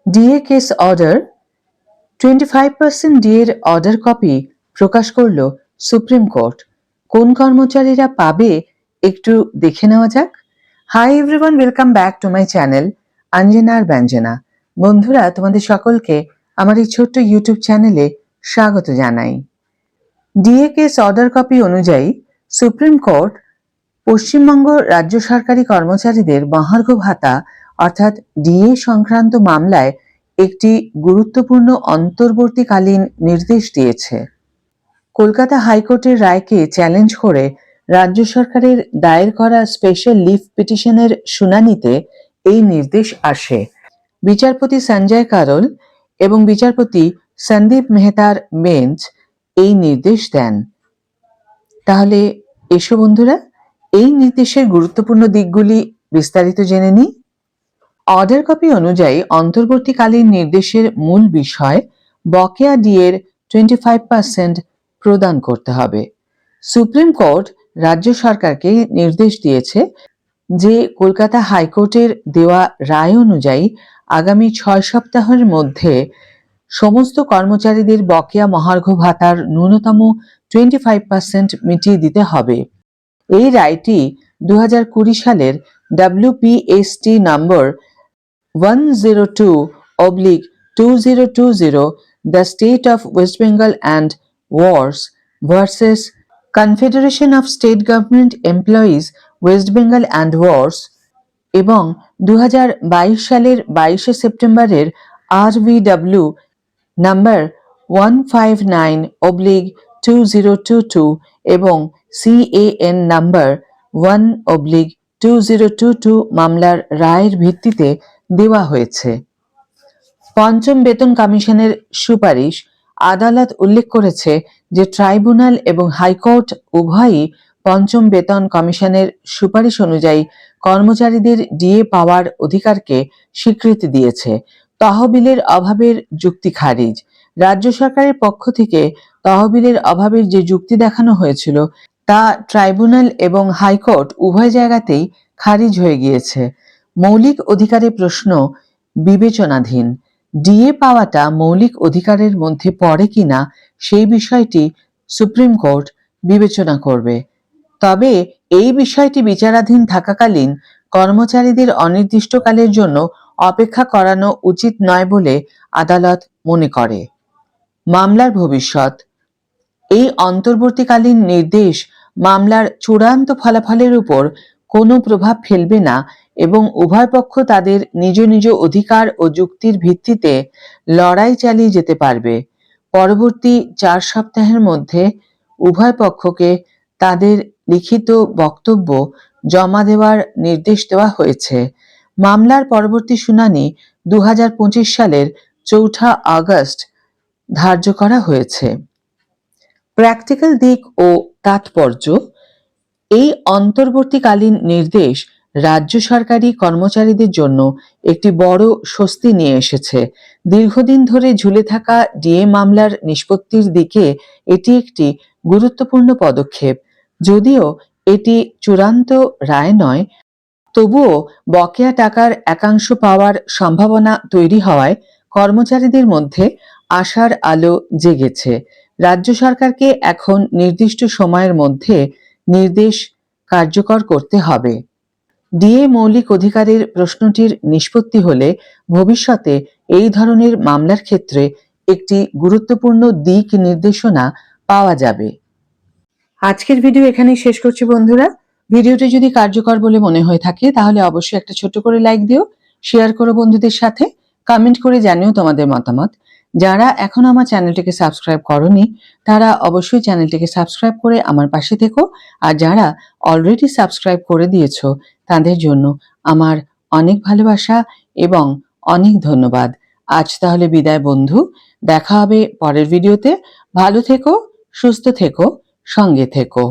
DA case order 25% ডিএর order copy প্রকাশ করল সুপ্রিম কোর্ট। কোন কর্মচারীরা পাবে একটু দেখে নেওয়া যাক। Hi everyone, welcome back to my channel Anjana আর ব্যঞ্জনা। বন্ধুরা, তোমাদের সকলকে আমার এই ছোট্ট ইউটিউব চ্যানেলে স্বাগত জানাই। ডিএ কেস অর্ডার কপি অনুযায়ী সুপ্রিম কোর্ট পশ্চিমবঙ্গ রাজ্য সরকারি কর্মচারীদের মহার্ঘ ভাতা অর্থাৎ ডিএ সংক্রান্ত মামলায় একটি গুরুত্বপূর্ণ অন্তর্বর্তীকালীন নির্দেশ দিয়েছে। কলকাতা হাইকোর্টের রায়কে চ্যালেঞ্জ করে রাজ্য সরকারের দায়ের করা স্পেশাল লিভ পিটিশনের শুনানিতে এই নির্দেশ আসে। বিচারপতি সঞ্জয় কারোল এবং বিচারপতি সন্দীপ মেহতার বেঞ্চ এই নির্দেশ দেন। তাহলে এসো বন্ধুরা, এই নির্দেশের গুরুত্বপূর্ণ দিকগুলি বিস্তারিত জেনে নিই। অর্ডার কপি অনুযায়ী অন্তর্বর্তীকালীন নির্দেশের মূল বিষয় বকেয়া ডিএর 25% প্রদান করতে হবে। সুপ্রিম কোর্ট রাজ্য সরকারকে নির্দেশ দিয়েছে যে কলকাতা হাইকোর্টের দেওয়া রায় অনুযায়ী আগামী 6 সপ্তাহের মধ্যে সমস্ত কর্মচারীদের বকেয়া মহার্ঘ ভাতার ন্যূনতম 25% মিটিয়ে দিতে হবে। এই রায়টি 2020 সালের WPST number 102/2020 The State of West Bengal and Wars versus Confederation of State Government Employees West Bengal and Wars এবং 2022 সালের 22 সেপ্টেম্বরের RVW নাম্বার 159/2022 এবং CAN নাম্বার 1/2022 মামলার রায়ের ভিত্তিতে দেওয়া হয়েছে। পঞ্চম বেতন কমিশনের সুপারিশ আদালত উল্লেখ করেছে যে ট্রাইব্যুনাল এবং হাইকোর্ট উভয়ই পঞ্চম বেতন কমিশনের সুপারিশ অনুযায়ী কর্মচারীদের ডিএ পাওয়ার অধিকারকে স্বীকৃতি দিয়েছে। তহবিলের অভাবের যুক্তি খারিজ। রাজ্য সরকারের পক্ষ থেকে তহবিলের অভাবের যে যুক্তি দেখানো হয়েছিল তা ট্রাইব্যুনাল এবং হাইকোর্ট উভয় জায়গাতেই খারিজ হয়ে গিয়েছে। মৌলিক অধিকারের প্রশ্ন বিবেচনাধীন। ডিএ পাওয়াটা মৌলিক অধিকারের মধ্যে পড়ে কিনা সেই বিষয়টি সুপ্রিম কোর্ট বিবেচনা করবে। তবে এই বিষয়টি বিচারাধীন থাকাকালীন কর্মচারীদের অনির্দিষ্টকালের জন্য অপেক্ষা করানো উচিত নয় বলে আদালত মনে করে। মামলার ভবিষ্যৎ। এই অন্তর্বর্তীকালীন নির্দেশ মামলার চূড়ান্ত ফলাফলের উপর কোনো প্রভাব ফেলবে না এবং উভয় পক্ষ তাদের নিজ নিজ অধিকার ও যুক্তির ভিত্তিতে লড়াই চালিয়ে যেতে পারবে। পরবর্তী 4 সপ্তাহের মধ্যে উভয় পক্ষকে তাদের লিখিত বক্তব্য জমা দেওয়ার নির্দেশ দেওয়া হয়েছে। মামলার পরবর্তী শুনানি 2025 সালের 4 আগস্ট ধার্য করা হয়েছে। প্র্যাকটিক্যাল দিক ও তাৎপর্য। এই অন্তর্বর্তীকালীন নির্দেশ রাজ্য সরকারি কর্মচারীদের জন্য একটি বড় স্বস্তি নিয়ে এসেছে। দীর্ঘদিন ধরে ঝুলে থাকা ডিএ মামলার নিষ্পত্তির দিকে এটি একটি গুরুত্বপূর্ণ পদক্ষেপ। যদিও এটি চূড়ান্ত রায় নয়, তবুও বকেয়া টাকার একাংশ পাওয়ার সম্ভাবনা তৈরি হওয়ায় কর্মচারীদের মধ্যে আশার আলো জেগেছে। রাজ্য সরকারকে এখন নির্দিষ্ট সময়ের মধ্যে নির্দেশ কার্যকর করতে হবে। ডিএ মৌলিক অধিকারের প্রশ্নটির নিষ্পত্তি হলে ভবিষ্যতে এই ধরনের মামলার ক্ষেত্রে একটি গুরুত্বপূর্ণ দিক নির্দেশনা পাওয়া যাবে। আজকের ভিডিও এখানেই শেষ করছি বন্ধুরা। ভিডিওটি যদি কার্যকর বলে মনে হয়ে থাকে তাহলে অবশ্যই একটা ছোট্ট করে লাইক দিও, শেয়ার করো বন্ধুদের সাথে, কমেন্ট করে জানিও তোমাদের মতামত। যারা এখন আমার চ্যানেলটিকে সাবস্ক্রাইব করোনি তারা অবশ্যই চ্যানেলটিকে সাবস্ক্রাইব করে আমার পাশে থেকো, আর যারা অলরেডি সাবস্ক্রাইব করে দিয়েছো তাদের জন্য আমার অনেক ভালোবাসা এবং অনেক ধন্যবাদ। আজ তাহলে বিদায় বন্ধু, দেখা হবে পরের ভিডিওতে। ভালো থেকো, সুস্থ থেকো, সঙ্গে থেকো।